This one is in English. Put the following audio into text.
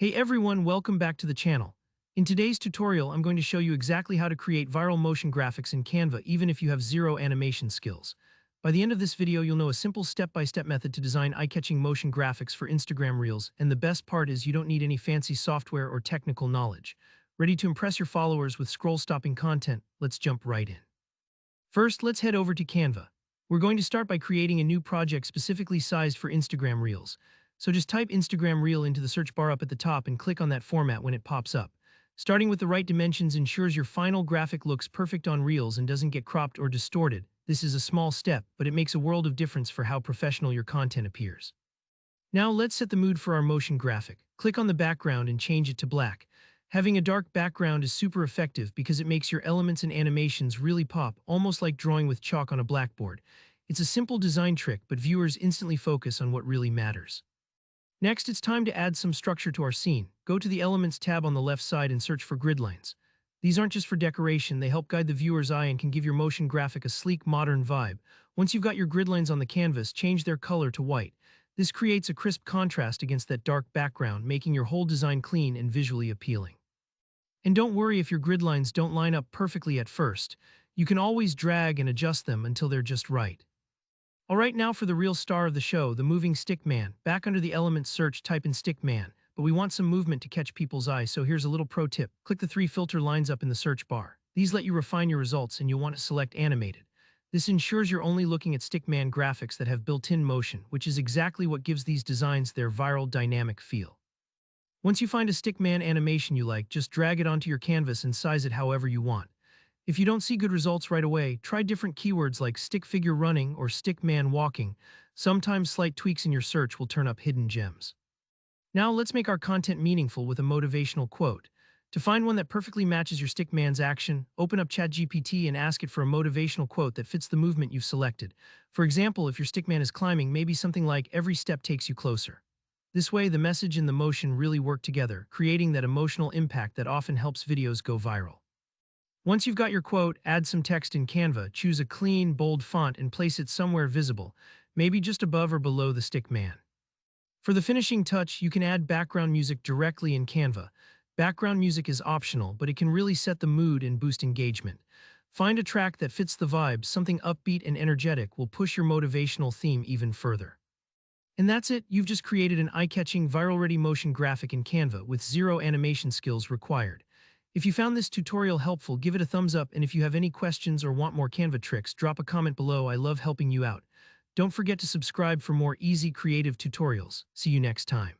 Hey everyone, welcome back to the channel. In today's tutorial, I'm going to show you exactly how to create viral motion graphics in Canva even if you have zero animation skills. By the end of this video, you'll know a simple step-by-step method to design eye-catching motion graphics for Instagram Reels, and the best part is you don't need any fancy software or technical knowledge. Ready to impress your followers with scroll-stopping content? Let's jump right in. First, let's head over to Canva. We're going to start by creating a new project specifically sized for Instagram Reels. So just type Instagram Reel into the search bar up at the top and click on that format when it pops up. Starting with the right dimensions ensures your final graphic looks perfect on Reels and doesn't get cropped or distorted. This is a small step, but it makes a world of difference for how professional your content appears. Now let's set the mood for our motion graphic. Click on the background and change it to black. Having a dark background is super effective because it makes your elements and animations really pop, almost like drawing with chalk on a blackboard. It's a simple design trick, but viewers instantly focus on what really matters. Next, it's time to add some structure to our scene. Go to the Elements tab on the left side and search for grid lines. These aren't just for decoration, they help guide the viewer's eye and can give your motion graphic a sleek, modern vibe. Once you've got your grid lines on the canvas, change their color to white. This creates a crisp contrast against that dark background, making your whole design clean and visually appealing. And don't worry if your grid lines don't line up perfectly at first. You can always drag and adjust them until they're just right. Alright, now for the real star of the show, the moving stick man. Back under the Elements search, type in stick man, but we want some movement to catch people's eyes, so here's a little pro tip. Click the 3 filter lines up in the search bar. These let you refine your results and you'll want to select animated. This ensures you're only looking at stick man graphics that have built-in motion, which is exactly what gives these designs their viral dynamic feel. Once you find a stick man animation you like, just drag it onto your canvas and size it however you want. If you don't see good results right away, try different keywords like stick figure running or stick man walking. Sometimes slight tweaks in your search will turn up hidden gems. Now let's make our content meaningful with a motivational quote. To find one that perfectly matches your stick man's action, open up ChatGPT and ask it for a motivational quote that fits the movement you've selected. For example, if your stick man is climbing, maybe something like "every step takes you closer." This way, the message and the motion really work together, creating that emotional impact that often helps videos go viral. Once you've got your quote, add some text in Canva, choose a clean, bold font and place it somewhere visible, maybe just above or below the stick man. For the finishing touch, you can add background music directly in Canva. Background music is optional, but it can really set the mood and boost engagement. Find a track that fits the vibe, something upbeat and energetic will push your motivational theme even further. And that's it, you've just created an eye-catching, viral-ready motion graphic in Canva with zero animation skills required. If you found this tutorial helpful, give it a thumbs up, and if you have any questions or want more Canva tricks, drop a comment below. I love helping you out. Don't forget to subscribe for more easy creative tutorials. See you next time.